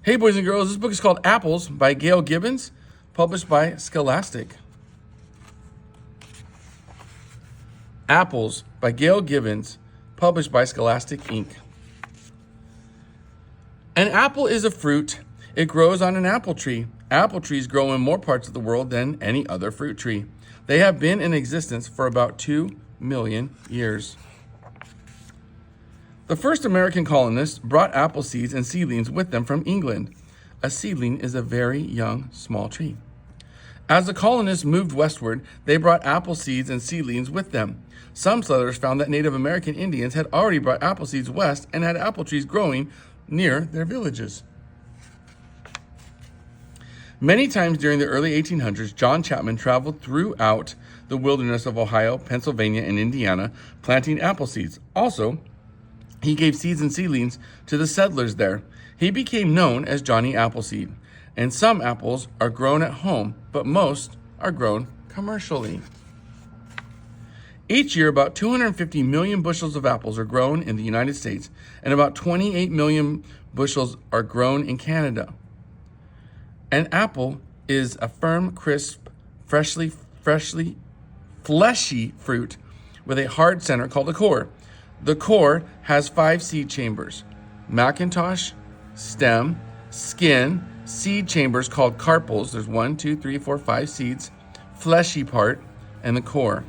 Hey, boys and girls, this book is called Apples by Gail Gibbons, published by Scholastic. Apples by Gail Gibbons, published by Scholastic INC. An apple is a fruit. It grows on an apple tree. Apple trees grow in more parts of the world than any other fruit tree. They have been in existence for about 2 million years. The first American colonists brought apple seeds and seedlings with them from England. A seedling is a very young, small tree. As the colonists moved westward, they brought apple seeds and seedlings with them. Some settlers found that Native American Indians had already brought apple seeds west and had apple trees growing near their villages. Many times during the early 1800s, John Chapman traveled throughout the wilderness of Ohio, Pennsylvania, and Indiana, planting apple seeds. Also, he gave seeds and seedlings to the settlers there. He became known as Johnny Appleseed. And some apples are grown at home, but most are grown commercially. Each year, about 250 million bushels of apples are grown in the United States, and about 28 million bushels are grown in Canada. An apple is a firm, crisp, fleshy fruit with a hard center called a core. The core has 5 seed chambers: Macintosh, stem, skin, seed chambers called carpels. There's 1, 2, 3, 4, 5 seeds, fleshy part, and the core.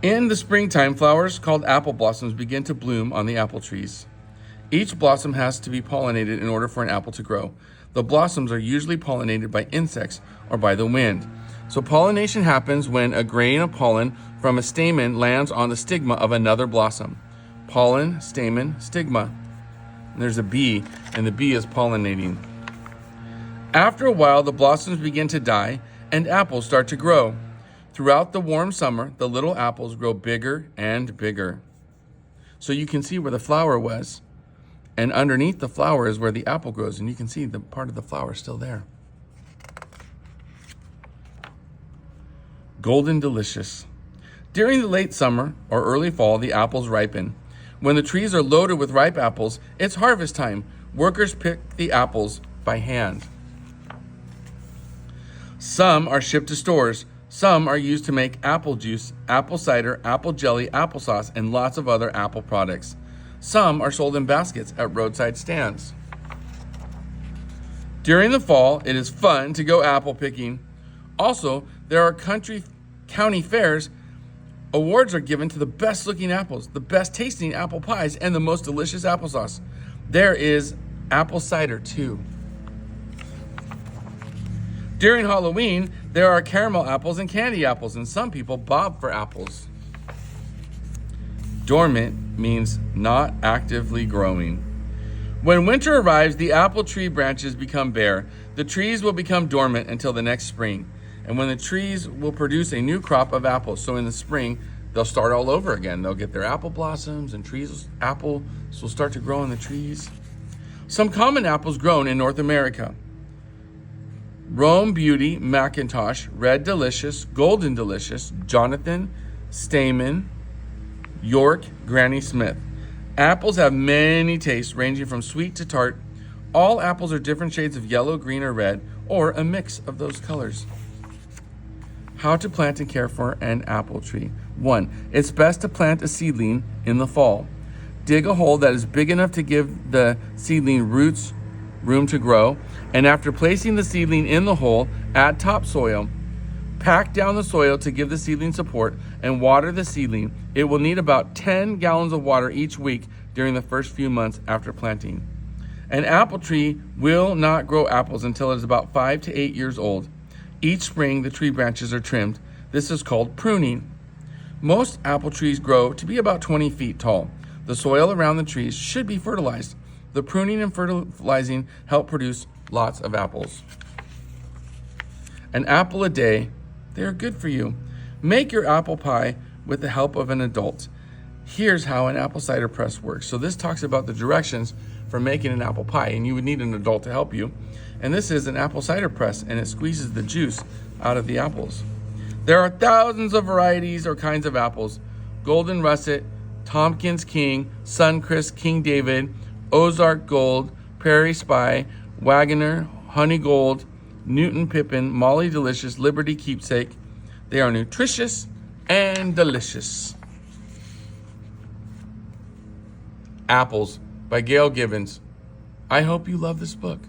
In the springtime, flowers called apple blossoms begin to bloom on the apple trees. Each blossom has to be pollinated in order for an apple to grow. The blossoms are usually pollinated by insects or by the wind. So pollination happens when a grain of pollen from a stamen lands on the stigma of another blossom. Pollen, stamen, stigma. And there's a bee, and the bee is pollinating. After a while, the blossoms begin to die, and apples start to grow. Throughout the warm summer, the little apples grow bigger and bigger. So you can see where the flower was, and underneath the flower is where the apple grows, and you can see the part of the flower still there. Golden delicious. During the late summer or early fall, the apples ripen. When the trees are loaded with ripe apples, it's harvest time. Workers pick the apples by hand. Some are shipped to stores. Some are used to make apple juice, apple cider, apple jelly, applesauce, and lots of other apple products. Some are sold in baskets at roadside stands. During the fall, it is fun to go apple picking. Also, there are county fairs. Awards are given to the best looking apples, the best tasting apple pies, and the most delicious applesauce. There is apple cider too. During Halloween, there are caramel apples and candy apples, and some people bob for apples. Dormant means not actively growing. When winter arrives, the apple tree branches become bare. The trees will become dormant until the next spring. And when the trees will produce a new crop of apples. So in the spring, they'll start all over again. They'll get their apple blossoms, and apples will start to grow on the trees. Some common apples grown in North America: Rome Beauty, Macintosh, Red Delicious, Golden Delicious, Jonathan, Stamen, York, Granny Smith. Apples have many tastes, ranging from sweet to tart. All apples are different shades of yellow, green, or red, or a mix of those colors. How to plant and care for an apple tree. 1. It's best to plant a seedling in the fall. Dig a hole that is big enough to give the seedling roots room to grow, and after placing the seedling in the hole, add topsoil. Pack down the soil to give the seedling support and water the seedling. It will need about 10 gallons of water each week during the first few months after planting. An apple tree will not grow apples until it is about 5 to 8 years old. Each spring, the tree branches are trimmed. This is called pruning. Most apple trees grow to be about 20 feet tall. The soil around the trees should be fertilized. The pruning and fertilizing help produce lots of apples. An apple a day, they are good for you. Make your apple pie with the help of an adult. Here's how an apple cider press works. So this talks about the directions for making an apple pie, and you would need an adult to help you. And this is an apple cider press, and it squeezes the juice out of the apples. There are thousands of varieties or kinds of apples: golden russet, Tompkins King, Suncrest, King David, Ozark Gold, Prairie Spy, Wagoner, Honey Gold, Newton Pippin, Molly Delicious, Liberty Keepsake. They are nutritious and delicious. Apples by Gail Gibbons. I hope you love this book.